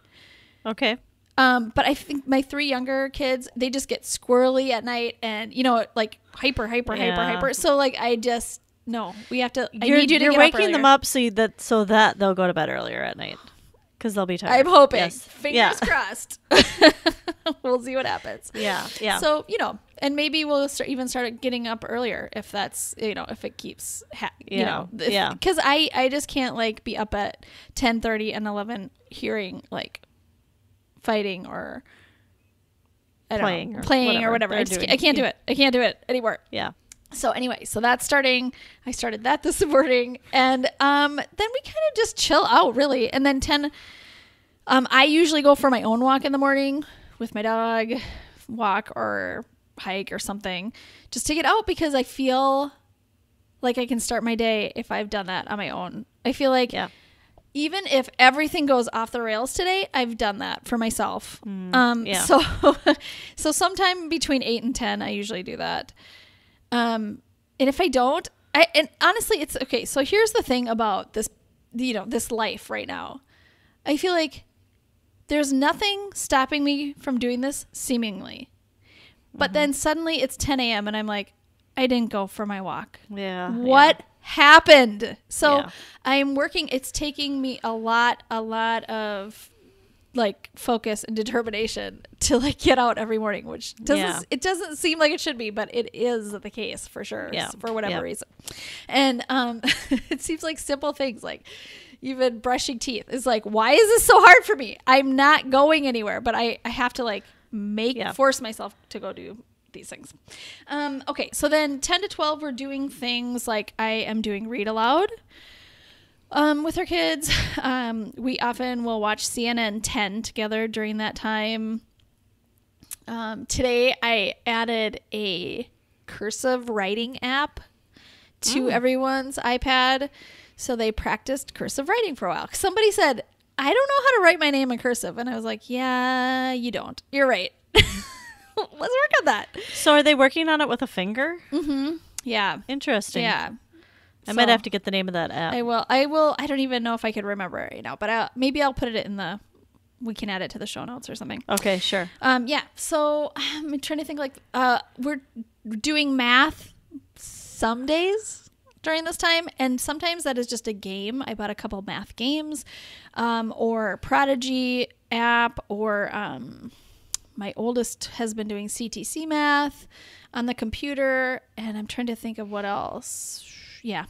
Okay. But I think my 3 younger kids, they just get squirrely at night and, like hyper. So like, we have to, I need you to you're get waking up them up so that they'll go to bed earlier at night because they'll be tired. I'm hoping. Yes. Fingers crossed. We'll see what happens. Yeah. Yeah. So, and maybe we'll start getting up earlier if that's, if it keeps, because I just can't like be up at 10:30 and 11 hearing like fighting or playing or whatever. I can't do it. I can't do it anymore. Yeah. So anyway, I started that this morning and then we kind of just chill out really. And then 10, I usually go for my own walk in the morning with my dog, walk or hike or something just to get out because I feel like I can start my day if I've done that on my own. I feel like even if everything goes off the rails today, I've done that for myself. So sometime between 8 and 10, I usually do that. And if I don't, and honestly, it's okay. So here's the thing about this, this life right now. I feel like there's nothing stopping me from doing this seemingly, but then suddenly it's 10 a.m. and I'm like, I didn't go for my walk. Yeah. What happened? So I'm working. It's taking me a lot of like focus and determination to like get out every morning, which it doesn't seem like it should be, but it is the case for sure. For whatever reason. And it seems like simple things like even brushing teeth is like, why is this so hard for me? I'm not going anywhere, but I have to like force myself to go do these things. Okay. So then 10 to 12, we're doing things like I am doing read aloud with our kids. We often will watch CNN 10 together during that time. Today I added a cursive writing app to everyone's iPad. So they practiced cursive writing for a while. Somebody said, I don't know how to write my name in cursive. And I was like, yeah, you don't. You're right. Let's work on that. So are they working on it with a finger? Mm-hmm. Yeah. Interesting. Yeah. I might have to get the name of that app. I will. I don't even know if I could remember it right now, but maybe I'll put it we can add it to the show notes or something. Okay, sure. Yeah. So I'm trying to think we're doing math some days during this time, and sometimes that is just a game. I bought a couple math games, or Prodigy app, or my oldest has been doing CTC math on the computer, and I'm trying to think of what else. Yeah.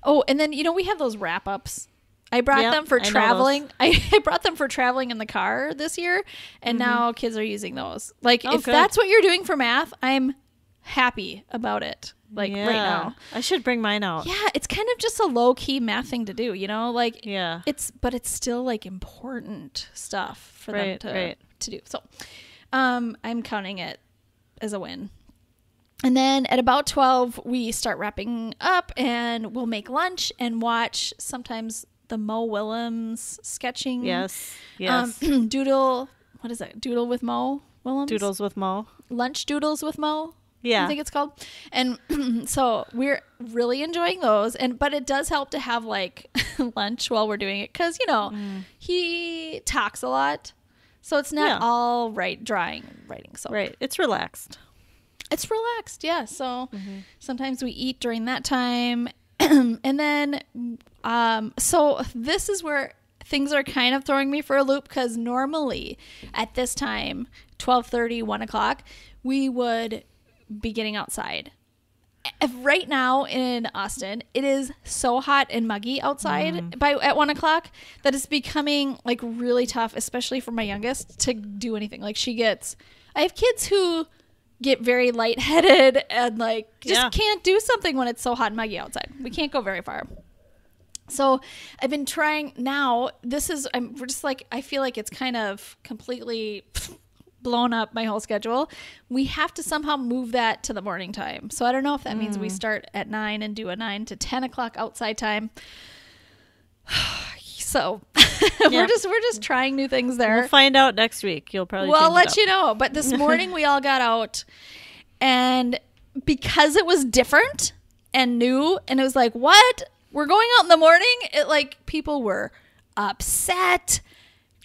Oh, and then, we have those wrap-ups. I brought them for traveling. I brought them for traveling in the car this year, and now kids are using those. Like, if that's what you're doing for math, I'm happy about it. Like, right now. I should bring mine out. Yeah, it's kind of just a low-key math thing to do, Like, yeah. But it's still, like, important stuff for them to do. So, I'm counting it as a win. And then at about 12, we start wrapping up, and we'll make lunch and watch sometimes the Mo Willems sketching. Yes. Doodle. What is it? Doodle with Mo Willems? Doodles with Mo. Lunch Doodles with Mo. Yeah. I think it's called. And so we're really enjoying those. But it does help to have like lunch while we're doing it. Because, he talks a lot. So it's not all writing. So right. It's relaxed. It's relaxed. Yeah. So sometimes we eat during that time. And then, so this is where things are kind of throwing me for a loop, because normally at this time, 12:30, 1 o'clock, we would be getting outside. Right now in Austin, it is so hot and muggy outside at 1 o'clock that it's becoming like really tough, especially for my youngest, to do anything. Like I have kids who get very lightheaded and like just can't do something when it's so hot and muggy outside. We can't go very far. So I've been trying now. We're just like, I feel like it's kind of completely blown up my whole schedule. We have to somehow move that to the morning time. So I don't know if that means we start at 9 and do a 9 to 10 o'clock outside time. So we're just trying new things there. We'll find out next week. You'll probably let you know. But this morning we all got out, and because it was different and new, and it was like, what? We're going out in the morning? It like people were upset,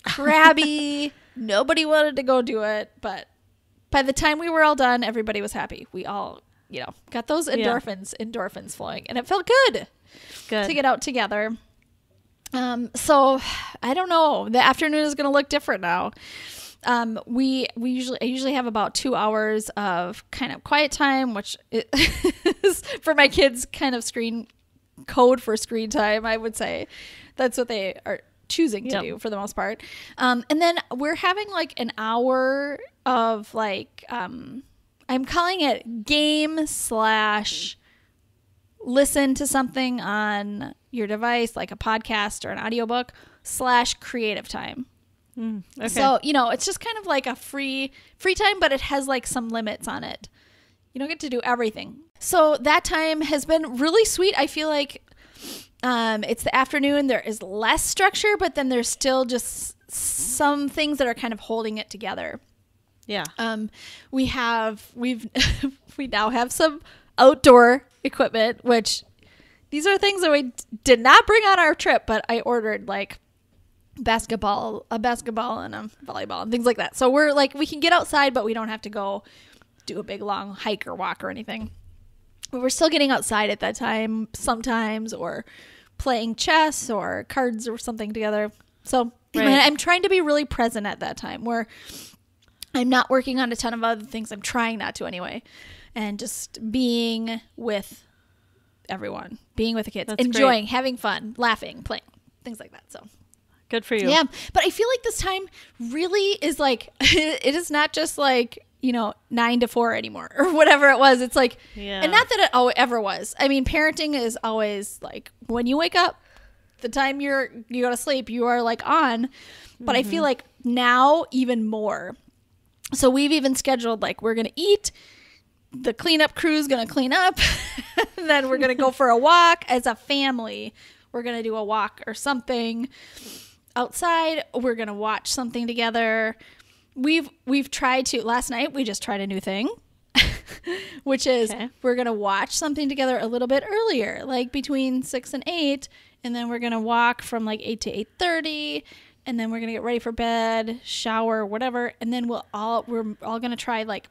crabby. Nobody wanted to go do it. But by the time we were all done, everybody was happy. We all, got those endorphins flowing, and it felt good to get out together. So I don't know. The afternoon is going to look different now. I usually have about 2 hours of kind of quiet time, which is for my kids kind of code for screen time. I would say that's what they are choosing to do for the most part. And then we're having like an hour of like, I'm calling it game / listen to something on your device, like a podcast or an audiobook / creative time. Okay. So, it's just kind of like a free time, but it has like some limits on it. You don't get to do everything. So that time has been really sweet. I feel like it's the afternoon. There is less structure, but then there's still just some things that are kind of holding it together. Yeah. We now have some outdoor equipment, which these are things that we did not bring on our trip, but I ordered like a basketball and a volleyball and things like that. So we're like, we can get outside, but we don't have to go do a big long hike or walk or anything. But we're still getting outside at that time sometimes, or playing chess or cards or something together. So I'm trying to be really present at that time, where I'm not working on a ton of other things. I'm trying not to anyway. And just being with everyone, being with the kids, enjoying, having fun, laughing, playing, things like that. So good for you. Yeah. But I feel like this time really is like, it is not just like, 9 to 4 anymore or whatever it was. It's like, and not that it ever was. I mean, parenting is always like when you wake up, the time you go to sleep, you are like on. But I feel like now even more. So we've even scheduled like we're going to eat. The cleanup crew is going to clean up. And then we're going to go for a walk as a family. We're going to do a walk or something outside. We're going to watch something together. We've tried to, last night we just tried a new thing, which is we're going to watch something together a little bit earlier, like between 6 and 8. And then we're going to walk from like 8 to 8:30. And then we're going to get ready for bed, shower, whatever. And then we're all going to try like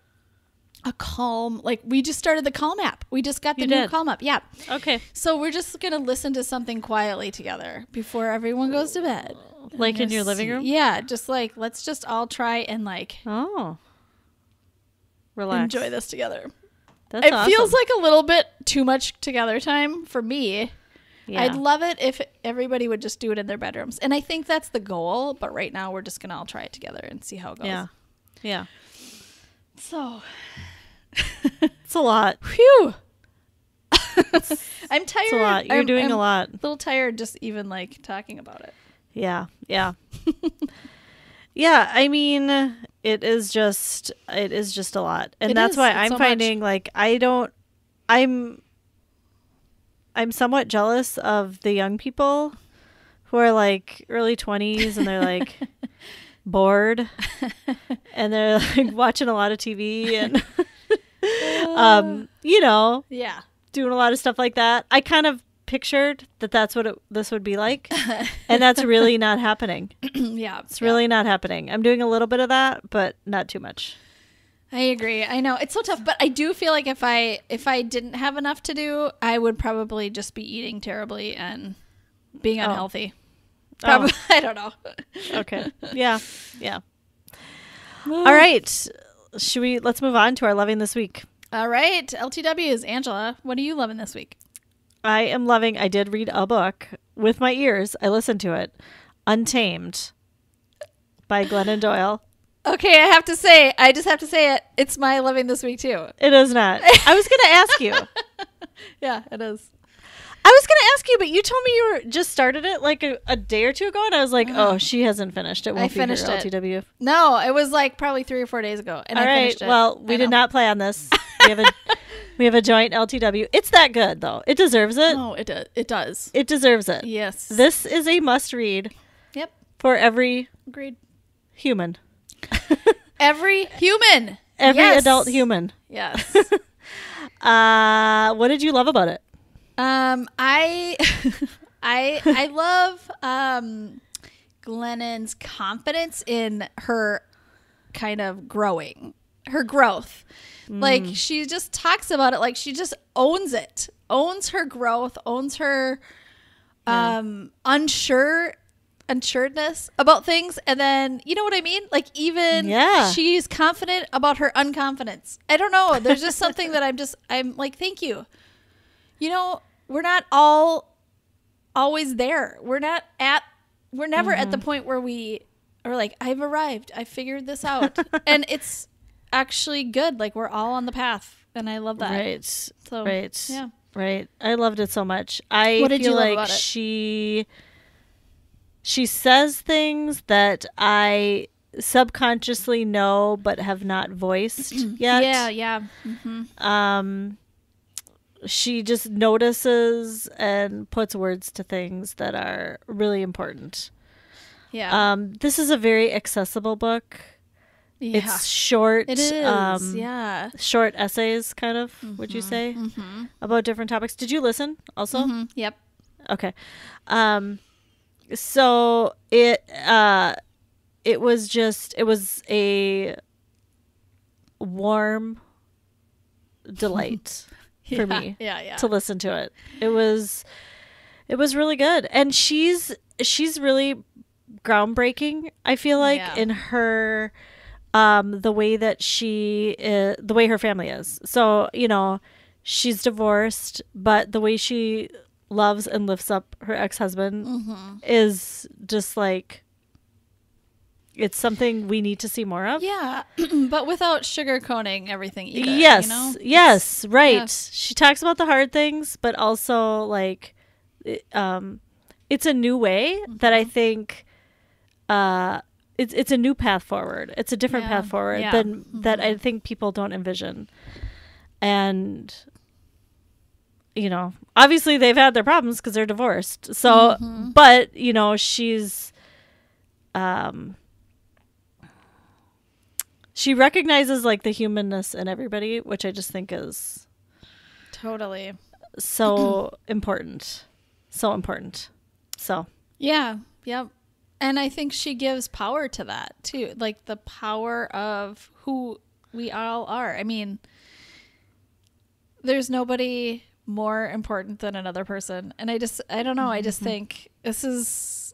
a Calm, like we just started the Calm app. We just got the new Calm app. Yeah. Okay. So we're just going to listen to something quietly together before everyone goes to bed. Like in your living room? Yeah. Just like, let's just all try and like, Relax. enjoy this together. That's It awesome. feels like a little bit too much together time for me. Yeah. I'd love it if everybody would just do it in their bedrooms. And I think that's the goal. But right now we're just going to all try it together and see how it goes. Yeah. Yeah. So. It's a lot. Phew. I'm tired. It's a lot. You're doing I'm a lot. A little tired just even like talking about it. Yeah. Yeah. Yeah. I mean, it is just a lot. And that's why I'm so finding like I'm somewhat jealous of the young people who are like early 20s and they're like bored and they're like watching a lot of TV and Yeah. doing a lot of stuff like that. I kind of pictured that that's what this would be like, and that's really not happening. Yeah. It's really not happening. I'm doing a little bit of that, but not too much. I agree. I know it's so tough, but I do feel like if I didn't have enough to do, I would probably just be eating terribly and being unhealthy. Probably. I don't know. Okay. Yeah. Yeah. All right. Let's move on to our loving this week. All right. LTWs. Angela, what are you loving this week? I did read a book with my ears. I listened to it. Untamed by Glennon Doyle. Okay, I just have to say it. It's my loving this week too. It is not. I was going to ask you. Yeah, it is. I was going to ask you, but you told me you just started it like a day or two ago, and I was like, oh, she hasn't finished it. Won't I finished be her it. LTW. No, it was like probably 3 or 4 days ago, and All I right. finished it. Well, we did not play on this. We have a joint LTW. It's that good, though. It deserves it. Oh, it does. It does. It deserves it. Yes. This is a must read. Yep. For every Agreed. human. Every human. Every Yes. adult human. Yes. What did you love about it? I love Glennon's confidence in her kind of her growth. Like she just talks about it like she just owns it. Owns her growth, owns her unsureness about things, and then you know what I mean? Like even she's confident about her unconfidence. I don't know. There's just something that I'm like, thank you. You know, we're not all always there. We're never at the point where we are like, I've arrived. I figured this out. And it's actually good. Like we're all on the path. And I love that. Right. So, right. Yeah. Right. I loved it so much. I What did feel you love like about it? she says things that I subconsciously know but have not voiced yet. Yeah. Mm-hmm. She just notices and puts words to things that are really important. Yeah. This is a very accessible book. Yeah. It's short. It is. Yeah. Short essays, kind of, would you say, about different topics. Did you listen also? Mm-hmm. Yep. Okay. So it was a warm delight for me to listen to it. It was really good. And she's really groundbreaking, I feel like, in her the way that the way her family is. So, you know, she's divorced, but the way she loves and lifts up her ex-husband is just like, it's something we need to see more of. Yeah. But without sugarcoating everything either. Yes. You know? Yes. Right. Yeah. She talks about the hard things, but also like, it's a new way that I think, it's a new path forward. It's a different path forward than that I think people don't envision. And, you know, obviously they've had their problems because they're divorced. So, but, you know, she's, she recognizes like the humanness in everybody, which I just think is Totally. so important. So important. So. Yeah. Yep. And I think she gives power to that too. Like the power of who we all are. I mean, there's nobody more important than another person. And I don't know. I just think this is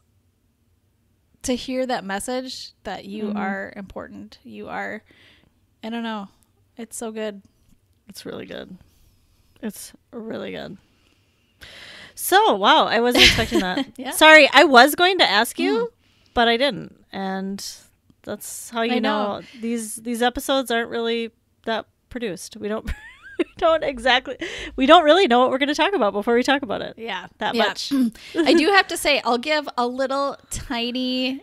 to hear that message that you are important. You are, I don't know. It's so good. It's really good. It's really good. So, wow, I wasn't expecting that. Yeah. Sorry, I was going to ask you, but I didn't. And that's how you know these episodes aren't really that produced. We don't we don't really know what we're going to talk about before we talk about it. Yeah. That much. I do have to say, I'll give a little tiny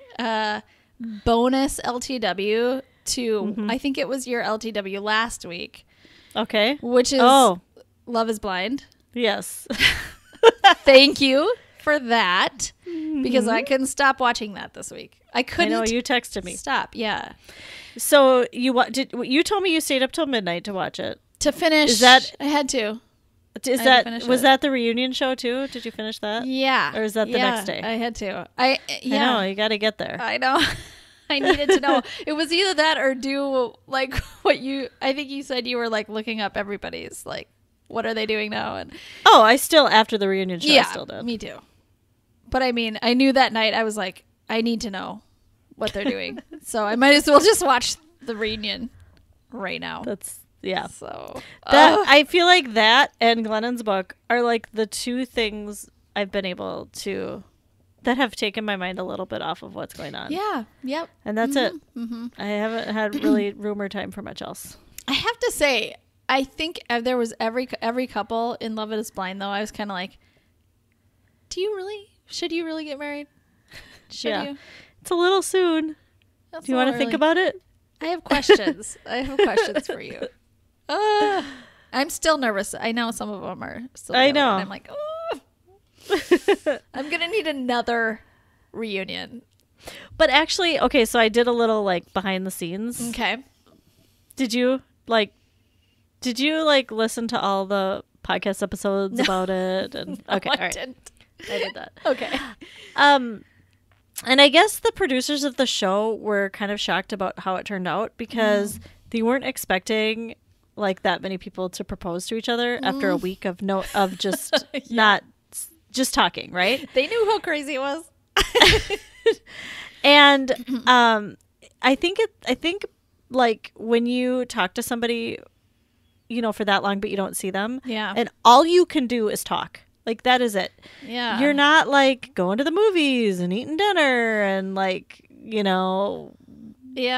bonus LTW to, I think it was your LTW last week. Okay. Which is Love is Blind. Yes. Thank you for that, because I couldn't stop watching that this week. I couldn't. I know, you texted me. Stop, yeah. So you told me you stayed up till midnight to watch it. To finish, I had to. Was that the reunion show too? Did you finish that? Yeah. Or is that the next day? I had to. I know, you got to get there. I know. I needed to know. It was either that or do like what I think you said you were like looking up everybody's like, what are they doing now? And I still, after the reunion show, I still did. Me too. But I mean, I knew that night, I was like, I need to know what they're doing. So I might as well just watch the reunion right now. So I feel like that and Glennon's book are like the two things I've been able to, that have taken my mind a little bit off of what's going on. Yeah. Yep. And that's it. Mm-hmm. I haven't had really room or time for much else. I have to say, I think there was every couple in Love is Blind, though. I was kind of like, should you really get married? Should you? It's a little soon. Do you want to think about it? I have questions. I have questions for you. I'm still nervous. I know some of them are still together, I know. And I'm like, I'm going to need another reunion. But actually, okay, so I did a little like behind the scenes. Okay. Did you listen to all the podcast episodes about it? And okay, I all right. didn't. I did that. Okay. And I guess the producers of the show were kind of shocked about how it turned out, because they weren't expecting like that many people to propose to each other after a week of just not just talking, right? They knew how crazy it was. And I think like when you talk to somebody, for that long, but you don't see them, and all you can do is talk. Like, that is it. Yeah. You're not like going to the movies and eating dinner and like,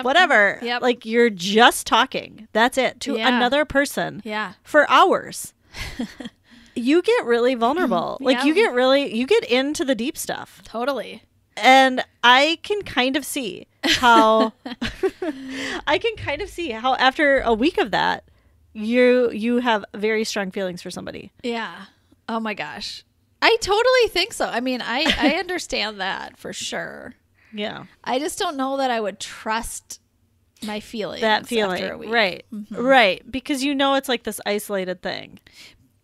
whatever. Yep. Like, you're just talking. That's it, to another person for hours. You get really vulnerable. Like, you get into the deep stuff. Totally. And I can kind of see how after a week of that, you have very strong feelings for somebody. Yeah. Oh my gosh. I totally think so. I mean, I understand that for sure. Yeah. I just don't know that I would trust my feelings. That feeling. After a week. Right. Mm-hmm. Right. Because it's like this isolated thing.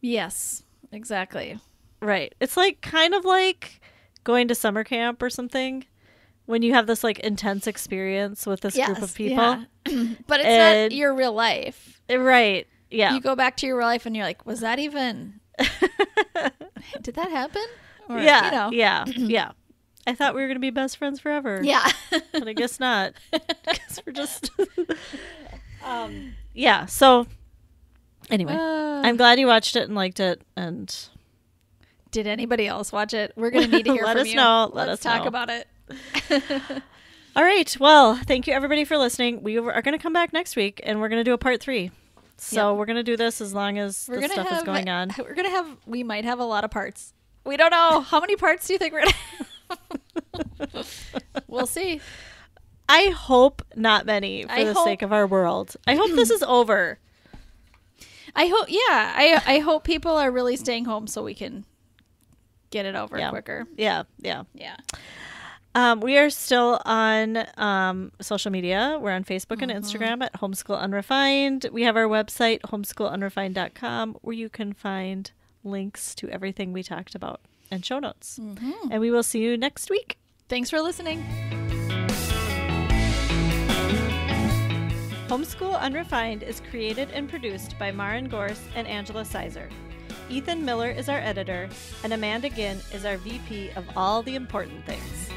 Yes, exactly. Right. It's like kind of like going to summer camp or something, when you have this like intense experience with this group of people. Yeah. But it's not your real life. Right. Yeah. You go back to your real life and you're like, was that even... Did that happen? Or, Yeah. Yeah. I thought we were going to be best friends forever. Yeah. But I guess not. Because we're just... yeah. So anyway, I'm glad you watched it and liked it. And did anybody else watch it? We're going to need to hear Let from us you. know. Let's talk about it. All right. Well, thank you everybody for listening. We are going to come back next week and we're going to do a part 3. So we're going to do this as long as the stuff is going on. We might have a lot of parts. We don't know. How many parts do you think we're going to have? We'll see. I hope not many, for the sake of our world. I hope this is over. I hope people are really staying home so we can get it over quicker. Yeah. We are still on social media. We're on Facebook and Instagram at Homeschool Unrefined. We have our website, homeschoolunrefined.com, where you can find links to everything we talked about and show notes. And we will see you next week. Thanks for listening. Homeschool Unrefined is created and produced by Maren Gorse and Angela Sizer. Ethan Miller is our editor, and Amanda Ginn is our VP of all the important things.